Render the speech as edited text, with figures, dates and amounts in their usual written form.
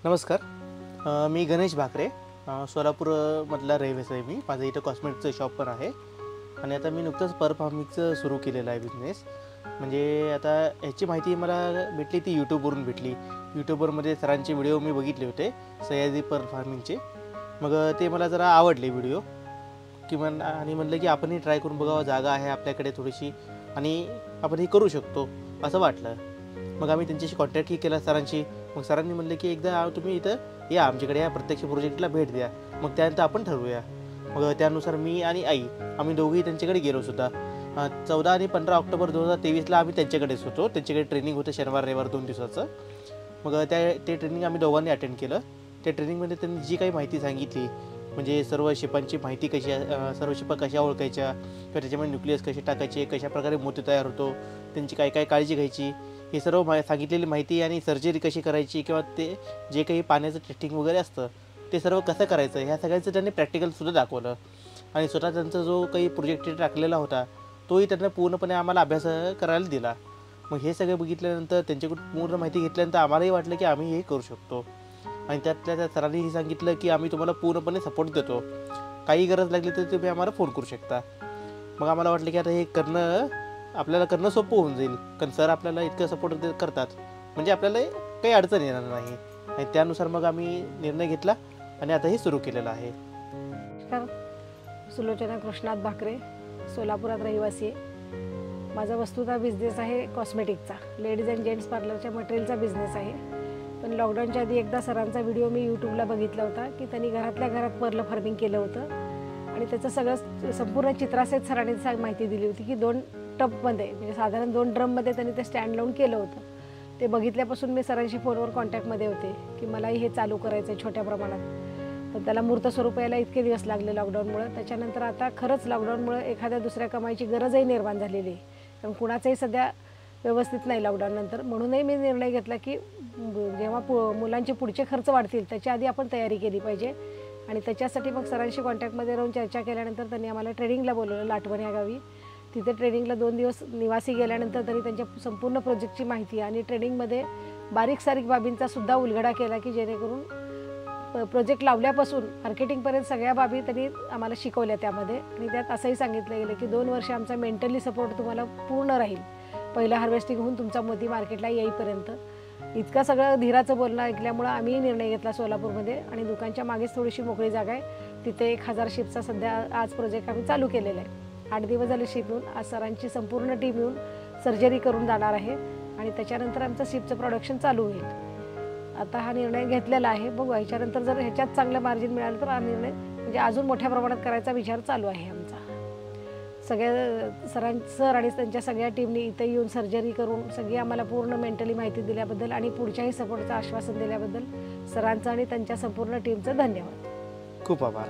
नमस्कार. मी गणेश भाकरे, सोलापूरमधला रहिवासी आहे. माझं इथं कॉस्मेटिकचं शॉप पण आहे आणि आता मी नुकतंच फार्मिंगचं सुरू केलेलं आहे बिझनेस. म्हणजे आता ह्याची माहिती मला भेटली ती यूट्यूबवरून भेटली. यूट्यूबवरमध्ये सरांचे व्हिडिओ मी बघितले होते सह्याद्री फार्मिंगचे. मग ते मला जरा आवडले व्हिडिओ आणि म्हणलं की आपणही ट्राय करून बघावं, जागा आहे आपल्याकडे थोडीशी आणि आपण हे करू शकतो असं वाटलं. मग आम्ही त्यांच्याशी कॉन्टॅक्टही केला सरांशी. मग सरांनी म्हणले की एकदा तुम्ही इथं या, आमच्याकडे या, प्रत्यक्ष प्रोजेक्टला भेट द्या, मग त्यानंतर आपण ठरवूया. मग त्यानुसार मी आणि आई आम्ही दोघंही त्यांच्याकडे गेलो सुद्धा. 14 आणि 15 ऑक्टोबर 2023ला आम्ही त्यांच्याकडेच होतो. त्यांच्याकडे ट्रेनिंग होतं शनिवार रविवार 2 दिवसाचं. मग ते ट्रेनिंग आम्ही दोघांनी अटेंड केलं. त्या ट्रेनिंगमध्ये त्यांनी जी काही माहिती सांगितली, म्हणजे सर्व शिपांची माहिती कशी, सर्व शिपा कशा ओळखायच्या किंवा त्याच्यामध्ये न्यूक्लियस कसे टाकायचे, कशाप्रकारे मोती तयार होतो, त्यांची काय काय काळजी घ्यायची, हे सर्व सांगितलेली माहिती आणि सर्जरी कशी करायची किंवा ते जे काही पाण्याचं टेस्टिंग वगैरे असतं ते सर्व कसं करायचं, ह्या सगळ्यांचं त्यांनी प्रॅक्टिकलसुद्धा दाखवलं. आणि स्वतः त्यांचा जो काही प्रोजेक्ट टाकलेला होता तोही त्यांना पूर्णपणे आम्हाला अभ्यास करायला दिला. मग हे सगळं बघितल्यानंतर त्यांच्याकडून पूर्ण माहिती घेतल्यानंतर आम्हालाही वाटलं की आम्ही हे करू शकतो. आणि त्यातल्या त्या सरांनीही सांगितलं की आम्ही तुम्हाला पूर्णपणे सपोर्ट देतो, काही गरज लागली तर तुम्ही आम्हाला फोन करू शकता. मग आम्हाला वाटलं की आता हे आपल्याला करणं सोपं होऊन जाईल, कारण सर आपल्याला इतकं सपोर्ट करतात म्हणजे आपल्याला काही अडचण येणार नाही. आणि त्यानुसार मग आम्ही निर्णय घेतला आणि आता हे सुरू केलेलं आहे. सुलोचना कृष्णात भाकरे, सोलापुरात रहिवासी आहे. माझा वस्तुतः बिझनेस आहे कॉस्मेटिकचा, लेडीज अँड जेंट्स पार्लरच्या मटेरियलचा बिझनेस आहे. पण लॉकडाऊनच्या आधी एकदा सरांचा व्हिडिओ मी यूट्यूबला बघितला होता की त्यांनी घरातल्या घरात पर्ल फार्मिंग केलं होतं आणि त्याचं सगळं संपूर्ण चित्रासहित सरांनी माहिती दिली होती की 2 टबमध्ये म्हणजे साधारण 2 ड्रममध्ये त्यांनी ते स्टँड लावून केलं होतं. ते बघितल्यापासून मी सरांशी फोनवर कॉन्टॅक्टमध्ये होते की मलाही हे चालू करायचं आहे छोट्या प्रमाणात. पण त्याला मूर्त स्वरूप यायला इतके दिवस लागले लॉकडाऊनमुळं. त्याच्यानंतर आता खरंच लॉकडाऊनमुळं एखाद्या दुसऱ्या कमाईची गरजही निर्माण झालेली आहे, कारण कुणाचंही सध्या व्यवस्थित नाही लॉकडाऊननंतर. म्हणूनही मी निर्णय घेतला की जेव्हा मुलांचे पुढचे खर्च वाढतील त्याच्या आधी आपण तयारी केली पाहिजे. आणि त्याच्यासाठी मग सरांशी कॉन्टॅक्टमध्ये राहून चर्चा केल्यानंतर त्यांनी आम्हाला ट्रेनिंगला बोलवलं लाटवण या गावी. तिथे ट्रेनिंगला 2 दिवस निवासी गेल्यानंतर त्यांनी त्यांच्या संपूर्ण प्रोजेक्टची माहिती आणि ट्रेनिंगमध्ये बारीक सारीक बाबींचा सुद्धा उलगडा केला की जेणेकरून प्रोजेक्ट लावल्यापासून मार्केटिंगपर्यंत सगळ्या बाबी त्यांनी आम्हाला शिकवल्या त्यामध्ये. आणि त्यात असंही सांगितलं गेलं की 2 वर्ष आमचा मेंटली सपोर्ट तुम्हाला पूर्ण राहील, पहिलं हार्वेस्टिंग होऊन तुमचा मोती मार्केटला येईपर्यंत. इतकं सगळं धीराचं बोलणं ऐकल्यामुळं आम्हीही निर्णय घेतला सोलापूरमध्ये. आणि दुकानच्या मागेच थोडीशी मोकळी जागा आहे, तिथे 1000 शिपचा सध्या आज प्रोजेक्ट आम्ही चालू केलेला आहे. 8 दिवस झाले शिप येऊन. आज सरांची संपूर्ण टीम येऊन सर्जरी करून जाणार आहे आणि त्याच्यानंतर आमचं शिपचं प्रोडक्शन चालू होईल. आता हा निर्णय घेतलेला आहे, बघू ह्याच्यानंतर जर ह्याच्यात चांगलं मार्जिन मिळालं तर हा निर्णय म्हणजे अजून मोठ्या प्रमाणात करायचा विचार चालू आहे आमचा. सर आणि त्यांच्या सगळ्या टीमनी इथे येऊन सर्जरी करून सगळी आम्हाला पूर्ण मेंटली माहिती दिल्याबद्दल आणि पुढच्याही सपोर्टचं आश्वासन दिल्याबद्दल सरांचं आणि त्यांच्या संपूर्ण टीमचं धन्यवाद. खूप आभार.